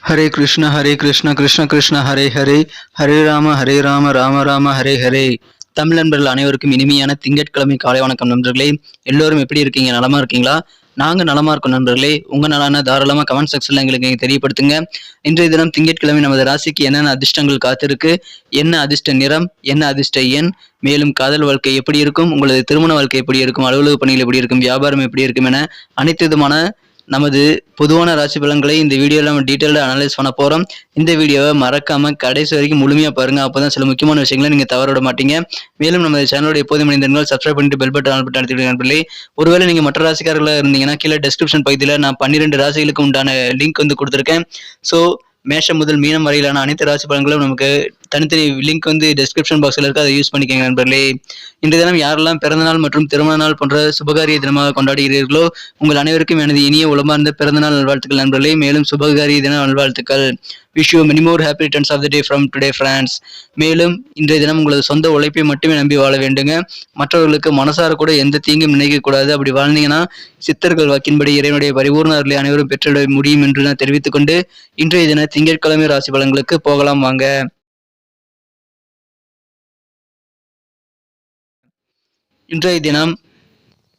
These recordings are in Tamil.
ஹரே கிருஷ்ண கிருஷ்ண கிருஷ்ண ஹரே ஹரே, ஹரே ராம ராம ராம ஹரே ஹரே. தமிழ் நண்பர்கள் அனைவருக்கும் இனிமையான திங்கட்கிழமை காலை வணக்கம் நண்பர்களே. எல்லோரும் எப்படி இருக்கீங்க? நலமா இருக்கீங்களா? நாங்க நலமா இருக்கோம் நண்பர்களே. உங்க நலான தாராளமா கமெண்ட் செக்ஷன்ல எங்களுக்கு தெரியப்படுத்துங்க. இன்றைய தினம் திங்கட்கிழமை நமது ராசிக்கு என்னென்ன அதிர்ஷ்டங்கள் காத்திருக்கு, என்ன அதிர்ஷ்ட நிறம், என்ன அதிர்ஷ்ட எண், மேலும் காதல் வாழ்க்கை எப்படி இருக்கும், உங்களது திருமண வாழ்க்கை எப்படி இருக்கும், அலுவலக பணிகள் எப்படி இருக்கும், வியாபாரம் எப்படி இருக்கும் என அனைத்து விதமான நமது பொதுவான ராசி பலன்களை இந்த வீடியோவில் நம்ம டீட்டெயிலாக அனலைஸ் பண்ண போகிறோம். இந்த வீடியோவை மறக்காம கடைசி வரைக்கும் முழுமையாக பாருங்க. அப்போதான் சில முக்கியமான விஷயங்களை நீங்கள் தவற விட மாட்டீங்க. மேலும் நம்ம சேனலோட எப்போதும் மனிதர்கள் சப்ஸ்கிரைப் பண்ணிட்டு பெல் பட்டன் ஆன் பட்டன் அழுத்திடுங்க நண்பர்களே. ஒருவேளை நீங்கள் மற்ற ராசிக்காரர்களாக இருந்தீங்கன்னா கீழே டிஸ்கிரிப்ஷன் பகுதியில் நான் 12 ராசிகளுக்கு உண்டான லிங்க் கொடுத்துருக்கேன். ஸோ மேஷம் முதல் மீனம் வரையிலான அனைத்து ராசி பலன்களும் நமக்கு தனித்தனி லிங்க் டிஸ்கிரிப்ஷன் பாக்ஸில் இருக்கு. அதை யூஸ் பண்ணிக்கோங்க நண்பர்களே. இன்றைய தினம் யாரெல்லாம் பிறந்தநாள் மற்றும் திருமண நாள் போன்ற சுபகாரிய தினமாக கொண்டாடுகிறீர்களோ உங்கள் அனைவருக்கும் எனது இனிய உளமார்ந்த பிறந்தநாள் நல்வாழ்த்துக்கள் நண்பர்களே. மேலும் சுபகாரிய தின நல்வாழ்த்துக்கள். Wish you many more happy returns of the day from today friends. மேலும் இன்றைய தினம் உங்களது சொந்த உழைப்பை மட்டுமே நம்பி வாழ வேண்டுங்க. மற்றவர்களுக்கு மனசார கூட எந்த தீங்கும் நினைக்கக்கூடாது. அப்படி வாழ்ந்தீங்கன்னா சித்தர்கள் வாக்கின்படி இறைவனுடைய பரிபூர்ண அருளை அனைவரும் பெற்றுவிட முடியும் என்று நான் தெரிவித்துக் கொண்டு இன்றைய தின திங்கட்கிழமை ராசி பலன்களுக்கு போகலாம் வாங்க. இன்றைய தினம்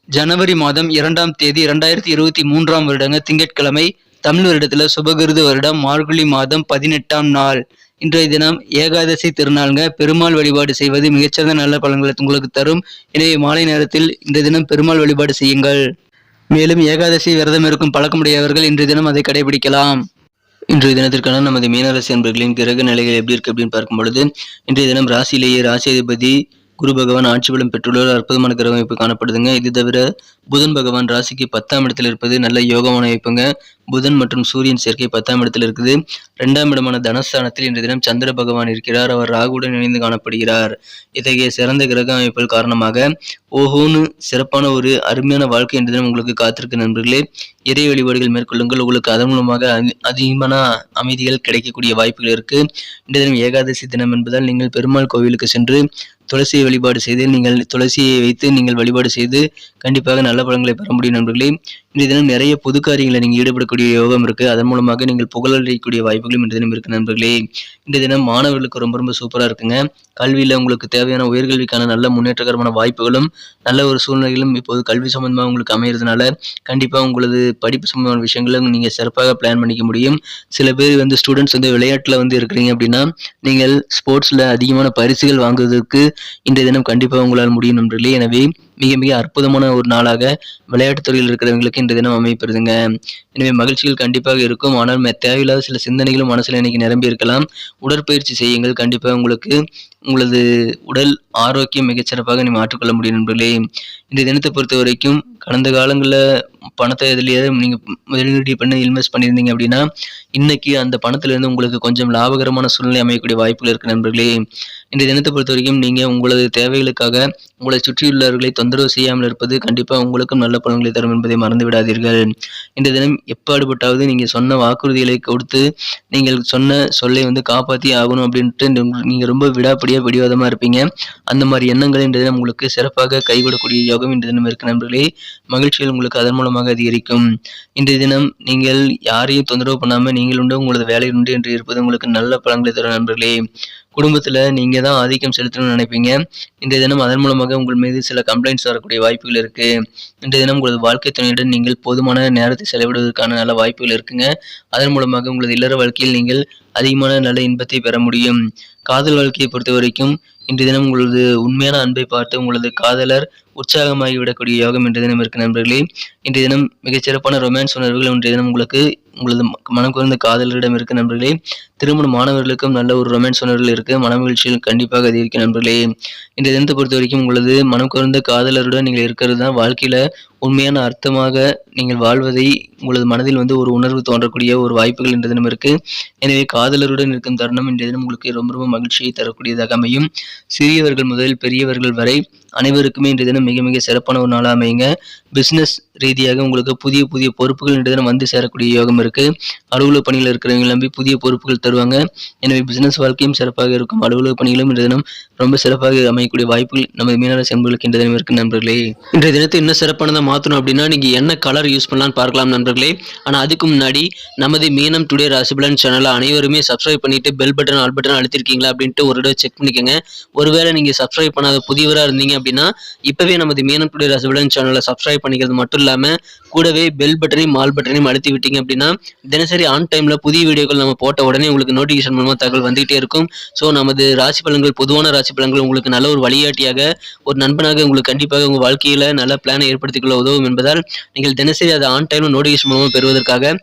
ஜனவரி மாதம் 2ஆம் தேதி 2023ஆம் வருடங்க திங்கட்கிழமை. தமிழ் வருடத்துல சுபகிருது வருடம் மார்கழி மாதம் 18ஆம் நாள். இன்றைய தினம் ஏகாதசி திருநாளுங்க. பெருமாள் வழிபாடு செய்வது மிகச்சிறந்த நல்ல பலன்களை உங்களுக்கு தரும். எனவே மாலை நேரத்தில் இன்றைய தினம் பெருமாள் வழிபாடு செய்யுங்கள். மேலும் ஏகாதசி விரதம் இருக்கும் பழக்கமுடையவர்கள் இன்றைய தினம் அதை கடைபிடிக்கலாம். இன்றைய தினத்திற்கான நமது மீனராசி அன்பர்களின் கிரக நிலைகள் எப்படி இருக்கு அப்படின்னு பார்க்கும் பொழுது இன்றைய தினம் ராசியிலேயே ராசி அதிபதி குரு பகவான் ஆட்சி பலம் பெற்றுள்ள ஒரு அற்புதமான கிரக அமைப்பு காணப்படுதுங்க. இது தவிர புதன் பகவான் ராசிக்கு 10ஆம் இடத்தில் இருப்பது நல்ல யோகமான அமைப்புங்க. புதன் மற்றும் சூரியன் சேர்க்கை 10ஆம் இடத்தில் இருக்குது. 2ஆம் இடமான தனஸ்தானத்தில் இன்றைய தினம் சந்திர பகவான் இருக்கிறார். அவர் ராகுடன் இணைந்து காணப்படுகிறார். இத்தகைய சிறந்த கிரக அமைப்புகள் காரணமாக ஓஹோன்னு சிறப்பான ஒரு அருமையான வாழ்க்கை இன்றைய தினம் உங்களுக்கு காத்திருக்கு நண்பர்களே. இறை வழிபாடுகள் மேற்கொள்ளுங்கள். உங்களுக்கு அதன் மூலமாக அதிகமான அமைதிகள் கிடைக்கக்கூடிய வாய்ப்புகள் இருக்கு. இன்றைய தினம் ஏகாதசி தினம் என்பதால் நீங்கள் பெருமாள் கோவிலுக்கு சென்று துளசியை வழிபாடு செய்து நீங்கள் துளசியை வைத்து நீங்கள் வழிபாடு செய்து கண்டிப்பாக நல்ல பலன்களை பெற முடியும் நண்பர்களே. இன்றைய தினம் நிறைய பொது காரியங்களை நீங்கள் ஈடுபடக்கூடிய யோகம் இருக்கு. அதன் மூலமாக நீங்கள் புகழடையக்கூடிய வாய்ப்புகளும் இன்றைய தினம் இருக்கு நண்பர்களே. இன்றைய தினம் மாணவர்களுக்கு ரொம்ப ரொம்ப சூப்பரா இருக்குங்க. கல்வியில உங்களுக்கு தேவையான உயர்கல்விக்கான நல்ல முன்னேற்றகரமான வாய்ப்புகளும் நல்ல ஒரு சூழ்நிலைகளும் இப்போது கல்வி சம்பந்தமாக உங்களுக்கு அமையறதுனால கண்டிப்பா உங்களது படிப்பு சம்பந்தமான விஷயங்களும் நீங்க சிறப்பாக பிளான் பண்ணிக்க முடியும். சில பேர் ஸ்டூடெண்ட்ஸ் விளையாட்டுல இருக்கிறீங்க அப்படின்னா நீங்கள் ஸ்போர்ட்ஸ்ல அதிகமான பரிசுகள் வாங்குவதற்கு இன்றைய தினம் கண்டிப்பாக உங்களால் முடியும் நண்பர்களே. எனவே மிக மிக அற்புதமான ஒரு நாளாக விளையாட்டுத் துறையில் இருக்கிறவங்களுக்கு இன்றைய தினம் அமைப்பெறுதுங்க. எனவே மகிழ்ச்சிகள் கண்டிப்பாக இருக்கும். ஆனால் தேவையில்லாத சில சிந்தனைகளும் மனசுல இன்னைக்கு நிரம்பி இருக்கலாம். உடற்பயிற்சி செய்யுங்கள். கண்டிப்பாக உங்களுக்கு உங்களது உடல் ஆரோக்கியம் மிகச்சிறப்பாக நீ மாற்றிக்கொள்ள முடியும் நண்பர்களே. இந்த தினத்தை பொறுத்த வரைக்கும் கடந்த காலங்களில் பணத்தை எதுலையாவது நீங்க முதலீடு பண்ணி இன்வெஸ்ட் பண்ணியிருந்தீங்க அப்படின்னா இன்னைக்கு அந்த பணத்திலிருந்து உங்களுக்கு கொஞ்சம் லாபகரமான சூழ்நிலை அமையக்கூடிய வாய்ப்புகள் இருக்கு நண்பர்களே. இந்த தினத்தை பொறுத்த வரைக்கும் நீங்க உங்களது தேவைகளுக்காக உங்களை சுற்றியுள்ளவர்களை தொந்தரவு செய்யாமல் இருப்பது கண்டிப்பாக உங்களுக்கும் நல்ல பலன்களை தரும் என்பதை மறந்து விடாதீர்கள். இந்த தினம் எப்பாடுபட்டாவது நீங்க சொன்ன வாக்குறுதிகளை கொடுத்து நீங்கள் சொன்ன சொல்லை காப்பாற்றி ஆகணும் அப்படின்ட்டு நீங்க ரொம்ப விடாப்படியா பிடிவாதமா இருப்பீங்க. அந்த மாதிரி எண்ணங்கள் இந்த தினம் உங்களுக்கு சிறப்பாக கைகூடக்கூடிய யோகம் இந்த தினம் இருக்கு நண்பர்களே. மகிழ்ச்சிகள் உங்களுக்கு அதன் மூலமாக அதிகரிக்கும். இன்றைய தினம் நீங்கள் யாரையும் தொந்தரவு பண்ணாம நீங்கள் உண்டு உங்களது வேலை உண்டு என்று இருப்பது உங்களுக்கு நல்ல பலன்களை தரும் நண்பர்களே. குடும்பத்துல நீங்க தான் ஆதிக்கம் செலுத்தணும்னு நினைப்பீங்க. இன்றைய தினம் அதன் மூலமாக உங்கள் மீது சில கம்ப்ளைண்ட்ஸ் வரக்கூடிய வாய்ப்புகள் இருக்கு. இன்றைய தினம் உங்களது வாழ்க்கை துணையுடன் நீங்கள் போதுமான நேரத்தை செலவிடுவதற்கான நல்ல வாய்ப்புகள் இருக்குங்க. அதன் மூலமாக உங்களது இல்லற வாழ்க்கையில் நீங்கள் அதிகமான நல்ல இன்பத்தை பெற முடியும். காதல் வாழ்க்கையை பொறுத்த வரைக்கும் இன்றைய தினம் உங்களது உண்மையான அன்பை பார்த்து உங்களது காதலர் உற்சாகமாகி விடக்கூடிய யோகம் இன்றைய தினம் இருக்கு நண்பர்களே. இன்றைய தினம் மிகச்சிறப்பான ரொமான்ஸ் உணர்வுகள் இன்றைய தினம் உங்களுக்கு உங்களது மனம் குறைந்த காதலரிடம் இருக்கு நண்பர்களே. திருமண மாணவர்களுக்கும் நல்ல ஒரு ரொமான்ஸ் உணர்வுகள் இருக்கு. மனமகிழ்ச்சியில் கண்டிப்பாக அதிகரிக்கும் நண்பர்களே. இன்றைய தினத்தை பொறுத்த வரைக்கும் உங்களது மனம் குறைந்த காதலருடன் நீங்கள் இருக்கிறது தான் வாழ்க்கையில உண்மையான அர்த்தமாக நீங்கள் வாழ்வதை உங்களது மனதில் ஒரு உணர்வு தோன்றக்கூடிய ஒரு வாய்ப்புகள் இன்றைய தினம் இருக்கு. எனவே காதலருடன் இருக்கும் தருணம் இன்றைய தினம் உங்களுக்கு ரொம்ப ரொம்ப மகிழ்ச்சியை தரக்கூடியதாக அமையும். சிறியவர்கள் முதல் பெரியவர்கள் வரை அனைவருக்குமே இன்றைய தினம் மிக மிக சிறப்பான ஒரு நாளாக அமையுங்க. பிசினஸ் ரீதியாக உங்களுக்கு புதிய புதிய பொறுப்புகள் இன்றைய தினம் வந்து சேரக்கூடிய யோகம் இருக்கு. அலுவலக பணியில் இருக்கிறவங்க நம்பி புதிய பொறுப்புகள் தருவாங்க. எனவே பிசினஸ் வாழ்க்கையும் சிறப்பாக இருக்கும். அலுவலக பணிகளும் இன்றைய தினம் ரொம்ப சிறப்பாக அமையக்கூடிய வாய்ப்புகள் நமது மீனராசி அன்பர்களுக்கு இன்றைய தினம் இருக்கு நண்பர்களே. இன்றைய தினத்தை இன்னும் சிறப்பானதாக மாற்றணும் அப்படின்னா நீங்க என்ன கலர் யூஸ் பண்ணலாம்னு பார்க்கலாம் நண்பர்களே. ஆனா அதுக்கு முன்னாடி நமது மீனம் டுடே ராசிபலன் சேனலை அனைவருமே சப்ஸ்கிரைப் பண்ணிட்டு பெல் பட்டன் ஆல் பட்டன் அழுத்திருக்கீங்களா அப்படின்ட்டு ஒரு தடவை செக் பண்ணிக்கோங்க. ஒருவேளை நீங்க சப்ஸ்கிரைப் பண்ணாத புதியவராக இருந்தீங்க அப்படின்னா இப்பவே நமது மீனம் டுடே ராசிபலன் சேனலை சப்ஸ்கிரைப் பண்ணிக்கிறது மட்டும் இல்லாம கூடவே பெல் பட்டனையும் ஆல் பட்டனையும் அழுத்தி விட்டீங்க அப்படின்னா தினசரி ஆன் டைம்ல புதிய வீடியோக்கள் நம்ம போட்ட உடனே உங்களுக்கு நோட்டிபிகேஷன் மூலமா தகவல் வந்துகிட்டே இருக்கும். ஸோ நமது ராசி பலன்கள் பொதுவான ராசி பலன்கள் உங்களுக்கு நல்ல ஒரு வழிகாட்டியாக ஒரு நண்பனாக உங்களுக்கு கண்டிப்பாக உங்க வாழ்க்கையில நல்ல பிளானை ஏற்படுத்திக் கொள்ள உதவும் என்பதால் நீங்கள் தினசரி அதை ஆன் டைம்ல நோட்டிபிகேஷன் மூலமா பெறுவதற்காக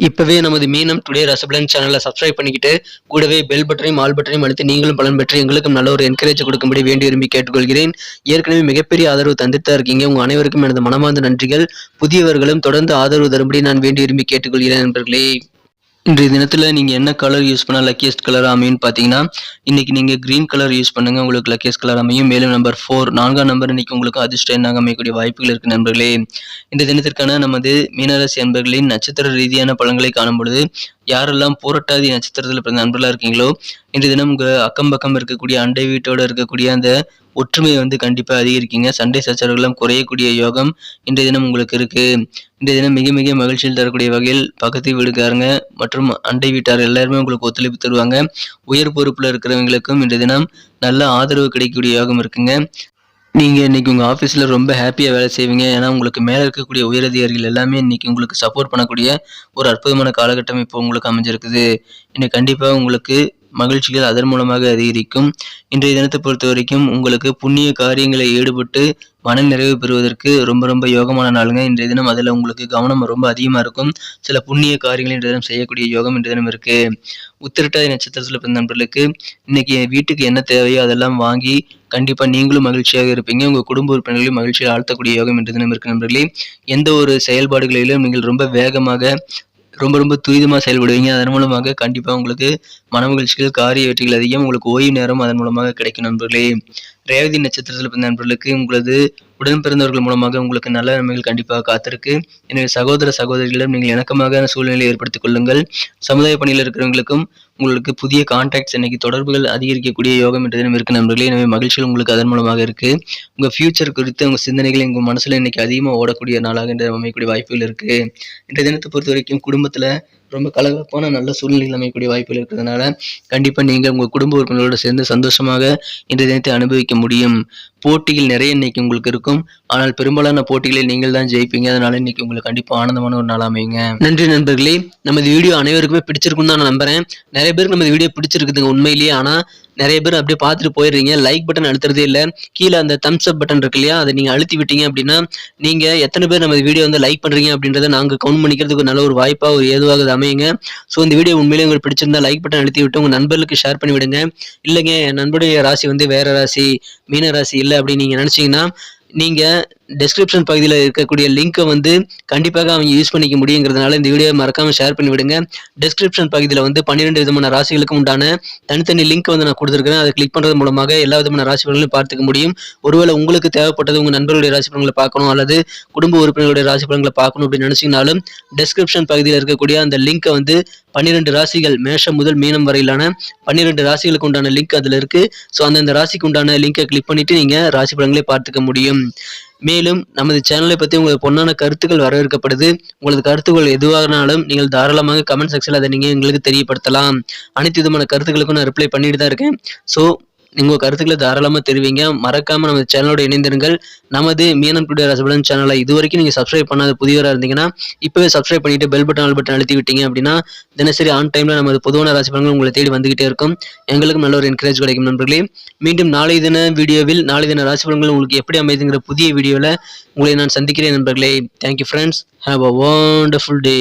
இப்பவே நமது மீனம் டுடே ராசிபலன் சேனலை சப்ஸ்கிரைப் பண்ணிக்கிட்டு கூடவே பெல் பட்டனையும் ஆல் பட்டனையும் அழுத்தி நீங்களும் பலன் பெற்று எங்களுக்கும் நல்ல ஒரு என்கரேஜ் கொடுக்கும்படி வேண்டி விரும்பி கேட்டுக்கொள்கிறேன். ஏற்கனவே மிகப்பெரிய ஆதரவு தந்துட்டு இருக்கீங்க. உங்க அனைவருக்கும் எனது மனமார்ந்த நன்றிகள். புதியவர்களும் தொடர்ந்து ஆதரவு தரும்படி நான் வேண்டி விரும்பி கேட்டுக்கொள்கிறேன் நண்பர்களே. இன்றைய தினத்துல நீங்க என்ன கலர் யூஸ் பண்ணா லக்கியஸ்ட் கலர் அமையும் பாத்தீங்கன்னா இன்னைக்கு நீங்க கிரீன் கலர் யூஸ் பண்ணுங்க, உங்களுக்கு லக்கியஸ்ட் கலர் அமையும். மேலும் நம்பர் 4 4ஆம் நம்பர் இன்னைக்கு உங்களுக்கு அதிர்ஷ்ட எண்ணாக அமையக்கூடிய வாய்ப்புகள் இருக்கு நண்பர்களே. இந்த தினத்திற்கான நமது மீனராசி அன்பர்களின் நட்சத்திர ரீதியான பலன்களை காணும் பொழுது யாரெல்லாம் பூரட்டாதி நட்சத்திரத்தில் பிறந்த நண்பர்களா இருக்கீங்களோ இன்றைய தினம் உங்க அக்கம் பக்கம் இருக்கக்கூடிய அண்டை வீட்டோட இருக்கக்கூடிய அந்த ஒற்றுமையை வந்து கண்டிப்பா அதிகரிக்கீங்க. சண்டை சச்சரவுகளும் குறையக்கூடிய யோகம் இன்றைய தினம் உங்களுக்கு இருக்கு. இன்றைய தினம் மிக மிக மகிழ்ச்சியில் தரக்கூடிய வகையில் பக்கத்து வீடுக்காரங்க மற்றும் அண்டை வீட்டார் எல்லாருமே உங்களுக்கு ஒத்துழைப்பு தருவாங்க. உயர் பொறுப்புல இருக்கிறவங்களுக்கும் இன்றைய தினம் நல்ல ஆதரவு கிடைக்கக்கூடிய யோகம் இருக்குங்க. நீங்க இன்னைக்கு உங்க ஆஃபீஸ்ல ரொம்ப ஹாப்பியா வேலை செய்வீங்க. ஏன்னா உங்களுக்கு மேல இருக்கக்கூடிய உயரதிகாரிகள் எல்லாமே இன்னைக்கு உங்களுக்கு சப்போர்ட் பண்ணக்கூடிய ஒரு அற்புதமான காலகட்டம் இப்போ உங்களுக்கு அமைஞ்சிருக்குது. இன்னைக்கு கண்டிப்பா உங்களுக்கு மகிழ்ச்சிகள் அதன் மூலமாக அதிகரிக்கும். இன்றைய தினத்தை பொறுத்த வரைக்கும் உங்களுக்கு புண்ணிய காரியங்களை ஈடுபட்டு மன நிறைவு பெறுவதற்கு ரொம்ப ரொம்ப யோகமான நாளுங்க இன்றைய தினம். அதில் உங்களுக்கு கவனம் ரொம்ப அதிகமாக இருக்கும். சில புண்ணிய காரியங்களை இன்றைய தினம் செய்யக்கூடிய யோகம் இன்றைய தினம் இருக்கு. உத்திரட்டாதி நட்சத்திரத்தில் பிறந்த நண்பர்களுக்கு இன்னைக்கு வீட்டுக்கு என்ன தேவையோ அதெல்லாம் வாங்கி கண்டிப்பா நீங்களும் மகிழ்ச்சியாக இருப்பீங்க. உங்க குடும்ப உறுப்பினர்களையும் மகிழ்ச்சியில் ஆழ்த்தக்கூடிய யோகம் இன்றைய தினம் இருக்கு நண்பர்களே. எந்த ஒரு செயல்பாடுகளிலும் நீங்கள் ரொம்ப வேகமாக ரொம்ப துரிதமாக செயல்படுவீங்க. அதன் மூலமாக கண்டிப்பாக உங்களுக்கு மனமகிழ்ச்சிகள் காரிய வெற்றிகள் அதிகம். உங்களுக்கு ஓய்வு நேரம் அதன் மூலமாக கிடைக்கும் நண்பர்களே. ரேவதி நட்சத்திரத்தில் பிறந்த நண்பர்களுக்கு உங்களது உடன் பிறந்தவர்கள் மூலமாக உங்களுக்கு நல்ல நன்மைகள் கண்டிப்பாக காத்திருக்கு. எனவே சகோதர சகோதரிகளிடம் நீங்கள் இணக்கமாக சூழ்நிலை ஏற்படுத்திக் கொள்ளுங்கள். சமுதாய பணியில் இருக்கிறவங்களுக்கும் உங்களுக்கு புதிய கான்டாக்ட்ஸ் இன்னைக்கு தொடர்புகள் அதிகரிக்கக்கூடிய யோகம் என்ற தினம் இருக்கு நண்பர்களே. எனவே மகிழ்ச்சிகள் உங்களுக்கு அதன் மூலமாக இருக்கு. உங்க ஃபியூச்சர் குறித்து உங்க சிந்தனைகள் உங்க மனசுல இன்னைக்கு அதிகமாக ஓடக்கூடிய நாளாக இன்று அமையக்கூடிய வாய்ப்புகள் இருக்கு. இன்றைய தினத்தை பொறுத்த வரைக்கும் குடும்பத்துல ரொம்ப கலகலப்பான நல்ல சூழ்நிலைகள் அமையக்கூடிய வாய்ப்புகள் இருக்கிறதுனால கண்டிப்பா நீங்க உங்க குடும்ப உறுப்பினர்களோடு சேர்ந்து சந்தோஷமாக இன்றைய தினத்தை அனுபவிக்க முடியும். போட்டிகள் நிறைய இன்னைக்கு உங்களுக்கு இருக்கும். ஆனால் பெரும்பாலான போட்டிகளில் நீங்கள் தான் ஜெயிப்பீங்க. அதனால இன்னைக்கு உங்களுக்கு கண்டிப்பா ஆனந்தமான ஒரு நாள் அமையுங்க. நன்றி நண்பர்களே. நமது வீடியோ அனைவருக்குமே பிடிச்சிருக்கும் தான் நான் நம்புறேன். நிறைய பேருக்கு நமது வீடியோ பிடிச்சிருக்குதுங்க உண்மையிலேயே. ஆனா நிறைய பேர் அப்படியே பார்த்துட்டு போயிடுறீங்க. லைக் பட்டன் அழுத்துறதே இல்லை. கீழே அந்த தம்ஸ் அப் பட்டன் இருக்கு இல்லையா, அதை நீங்க அழுத்தி விட்டீங்க அப்படின்னா நீங்க எத்தனை பேர் நம்ம வீடியோ வந்து லைக் பண்றீங்க அப்படின்றத நாங்க கவுண்ட் பண்ணிக்கிறதுக்கு நல்ல ஒரு வாய்ப்பா ஒரு ஏதுவாக அமையுங்க. ஸோ இந்த வீடியோ உண்மையிலேயே உங்களுக்கு பிடிச்சிருந்தா லைக் பட்டன் அழுத்தி விட்டு உங்க நண்பர்களுக்கு ஷேர் பண்ணி விடுங்க. இல்லைங்க என் நண்பருடைய ராசி வந்து வேற ராசி, மீன ராசி இல்லை அப்படின்னு நீங்க நினைச்சீங்கன்னா நீங்க டெஸ்கிரிப்ஷன் பகுதியில் இருக்கக்கூடிய லிங்கை வந்து கண்டிப்பாக அவங்க யூஸ் பண்ணிக்க முடியுங்கிறதுனால இந்த வீடியோ மறக்காம ஷேர் பண்ணி விடுங்க. டெஸ்கிரிப்ஷன் பகுதியில் வந்து 12 விதமான ராசிகளுக்கு உண்டான தனித்தனி லிங்க் வந்து நான் கொடுத்துருக்கேன். அதை கிளிக் பண்றது மூலமாக எல்லா விதமான ராசி பலன்களையும் பார்த்துக்க முடியும். ஒருவேளை உங்களுக்கு தேவைப்பட்டது உங்க நண்பர்களுடைய ராசி பலன்களை பார்க்கணும் அல்லது குடும்ப உறுப்பினர்களுடைய ராசி பலன்களை பார்க்கணும் அப்படின்னு நினைச்சீங்கனாலும் டெஸ்கிரிப்ஷன் பகுதியில் இருக்கக்கூடிய அந்த லிங்கை வந்து 12 ராசிகள் மேஷம் முதல் மீனம் வரையிலான 12 ராசிகளுக்கு உண்டான லிங்க் அதுல இருக்கு. ஸோ அந்தந்த ராசிக்கு உண்டான லிங்கை கிளிக் பண்ணிட்டு நீங்க ராசி பலன்களை பார்த்துக்க முடியும். மேலும் நமது சேனலை பற்றி உங்களுக்கு பொன்னான கருத்துக்கள் வரவேற்கப்படுது. உங்களது கருத்துக்கள் எதுவாகனாலும் நீங்கள் தாராளமாக கமெண்ட் செக்ஷனில் அதை நீங்கள் எங்களுக்கு தெரியப்படுத்தலாம். அனைத்து விதமான கருத்துக்களுக்கும் நான் ரிப்ளை பண்ணிட்டு தான் இருக்கேன். ஸோ உங்கள் கருத்துக்களை தாராளமாக தெரிவிங்க. மறக்காம நமது சேனலோட இணைந்திருங்கள். நமது மீனம் டுடே ராசிபலன் சேனலை இதுவரைக்கும் நீங்கள் சப்ஸ்கிரைப் பண்ணாத புதியவராக இருந்தீங்கன்னா இப்போவே சப்ஸ்கிரைப் பண்ணிட்டு பெல் பட்டன் ஆல் பட்டன் அழுத்தி விட்டீங்க அப்படின்னா தினசரி ஆன் டைம்ல நமது பொதுவான ராசி பலன்கள் உங்களை தேடி வந்துகிட்டே இருக்கும். எங்களுக்கும் நல்ல ஒரு என்கரேஜ் கிடைக்கும் நண்பர்களே. மீண்டும் நாளை தின வீடியோவில் நாளை தின ராசி பலன்கள் உங்களுக்கு எப்படி அமைதுங்கிற புதிய வீடியோவில் உங்களை நான் சந்திக்கிறேன் நண்பர்களே. Thank you friends. Have a wonderful day.